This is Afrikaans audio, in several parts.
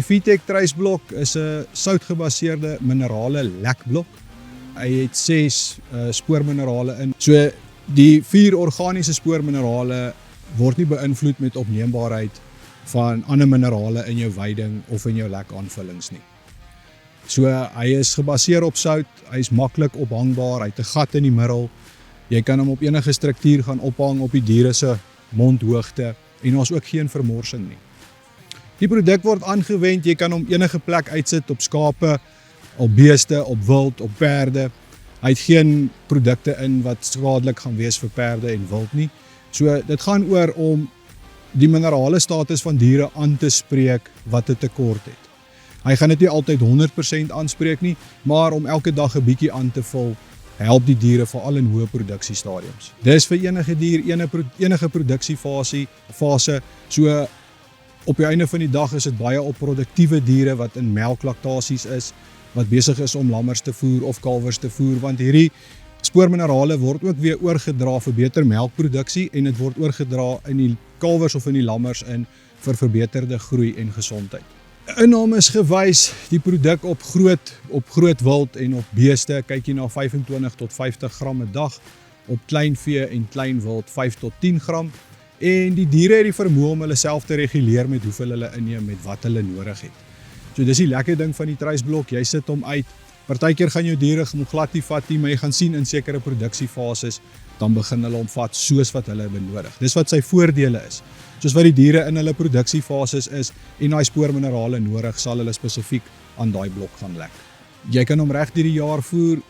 Die VTech Traceblok is 'n soutgebaseerde minerale lekblok. Hy het 6 spoorminerale in. So die 4 organiese spoorminerale word nie beïnvloed met opneembaarheid van ander minerale in jou veiding of in jou lekaanvullings nie. So hy is gebaseer op sout, hy is maklik ophangbaar, hy het 'n gat in die middel. Jy kan hom op enige struktuur gaan ophang op die diere se mondhoogte en ons ook geen vermorsing nie. Die produk word aangewend, jy kan hom enige plek uitsit op skape, op beeste, op wild, op perde. Hy het geen produkte in wat skadelik gaan wees vir perde en wild nie. So dit gaan oor om die minerale status van diere aan te spreek wat 'n tekort het. Hy gaan dit nie altyd 100% aanspreek nie, maar om elke dag 'n bietjie aan te vul, help die diere veral in hoë produksiestadiums. Dis vir enige dier, enige produksiefase, so op die einde van die dag is dit baie op produktiewe diere wat in melklaktasies is, wat besig is om lammers te voer of kalwers te voer, want hierdie spoorminerale word ook weer oorgedra vir beter melkproduksie en dit word oorgedra in die kalwers of in die lammers in vir verbeterde groei en gesondheid. Inname is gewys die produk op groot wild en op beeste kyk jy na 25 tot 50 gram 'n dag, op klein vee en klein wild 5 tot 10 gram en die diere het die vermoë om hulle self te reguleer met hoeveel hulle inneem met wat hulle nodig het. So dis die lekker ding van die Traceblok, jy sit hom uit. Partykeer gaan jou diere hom glad nie vat nie, maar jy gaan sien in sekere produksiefases dan begin hulle hom vat soos wat hulle benodig. Dis wat sy voordele is. Soos wat die diere in hulle produksiefases is en daai spoorminerale nodig, sal hulle spesifiek aan daai blok gaan lek. Jy kan hom reg deur die jaar voer,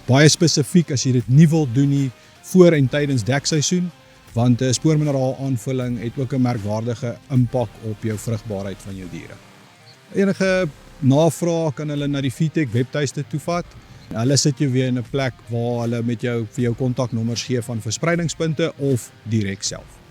baie spesifiek as jy dit nie wil doen nie voor en tydens dekseisoen, want 'n spoormineraal aanvulling het ook 'n merkwaardige impak op jou vrugbaarheid van jou diere. Enige navraag kan hulle na die VTech webtuiste toe vat. Hulle sit jou weer in 'n plek waar hulle met jou vir jou kontaknommers gee van verspreidingspunte of direk self.